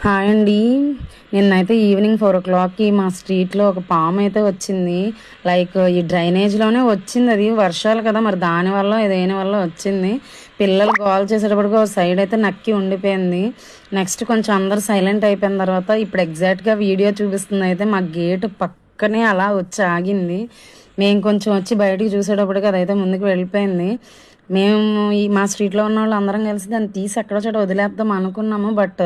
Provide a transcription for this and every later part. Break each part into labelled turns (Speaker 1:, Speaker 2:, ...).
Speaker 1: Hi అండి. నిన్నైతే evening 4 o'clockకి మా స్ట్రీట్లో ఒక పాము అయితే వచ్చింది. లైక్ ఈ డ్రైనేజ్లోనే వచ్చింది. అది వర్షాలు కదా, మరి దానివల్ల దేని వల్ల వచ్చింది. పిల్లలు గోల్ చేసేటప్పటికి ఒక సైడ్ అయితే నక్కి ఉండిపోయింది. నెక్స్ట్ కొంచెం అందరు సైలెంట్ అయిపోయిన తర్వాత ఇప్పుడు ఎగ్జాక్ట్గా వీడియో చూపిస్తుంది. అయితే మా గేటు పక్కనే అలా వచ్చి ఆగింది. మేము కొంచెం వచ్చి బయటికి చూసేటప్పటికి అదైతే ముందుకు వెళ్ళిపోయింది. మేము మా స్ట్రీట్లో ఉన్న వాళ్ళు అందరం కలిసి దాన్ని తీసి ఎక్కడో చోట వదిలేద్దాం అనుకున్నాము. బట్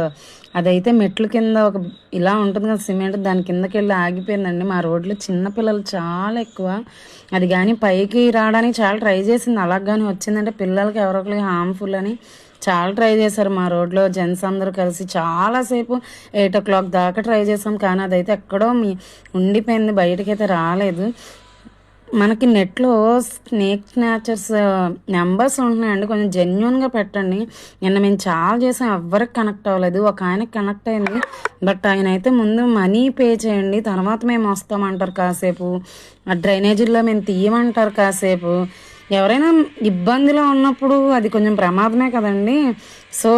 Speaker 1: అదైతే మెట్ల కింద ఒక ఇలా ఉంటుంది కదా సిమెంట్, దాని కిందకి వెళ్ళి ఆగిపోయిందండి. మా రోడ్లో చిన్నపిల్లలు చాలా ఎక్కువ. అది కానీ పైకి రావడానికి చాలా ట్రై చేసింది. అలాగ కానీ వచ్చిందంటే పిల్లలకి ఎవరొకరికి హార్మ్ఫుల్ అని చాలా ట్రై చేశారు. మా రోడ్లో జెంట్స్ అందరూ కలిసి చాలాసేపు 8 o'clock దాకా ట్రై చేసాం. కానీ అదైతే ఎక్కడో ఉండిపోయింది, బయటకైతే రాలేదు. మనకి నెట్లో స్నేక్ స్నాచర్స్ నెంబర్స్ ఉంటున్నాయండి, కొంచెం జెన్యున్గా పెట్టండి. నిన్న మేము చాలా చేసాం, ఎవ్వరికి కనెక్ట్ అవ్వలేదు. ఒక ఆయనకి కనెక్ట్ అయింది, బట్ ఆయన అయితే ముందు మనీ పే చేయండి తర్వాత మేము వస్తామంటారు కాసేపు, ఆ డ్రైనేజీల్లో మేము తీయమంటారు కాసేపు. ఎవరైనా ఇబ్బందిలో ఉన్నప్పుడు అది కొంచెం ప్రమాదమే కదండి. సో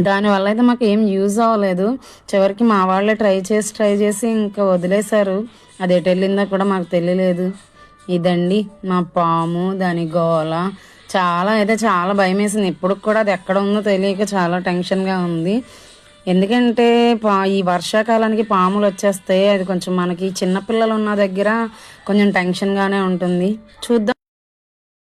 Speaker 1: దానివల్ల అయితే మాకు ఏం యూజ్ అవ్వలేదు. చివరికి మా వాళ్ళే ట్రై చేసి ఇంకా వదిలేశారు. అది ఎటు వెళ్ళిందో కూడా మాకు తెలియలేదు. ఇదండి మా పాము, దాని గోల. చాలా భయం వేసింది. ఇప్పుడు కూడా అది ఎక్కడ ఉందో తెలియక చాలా టెన్షన్గా ఉంది. ఎందుకంటే ఈ వర్షాకాలానికి పాములు వచ్చేస్తాయి. అది కొంచెం మనకి చిన్నపిల్లలు ఉన్న దగ్గర కొంచెం టెన్షన్గానే ఉంటుంది. చూద్దాం.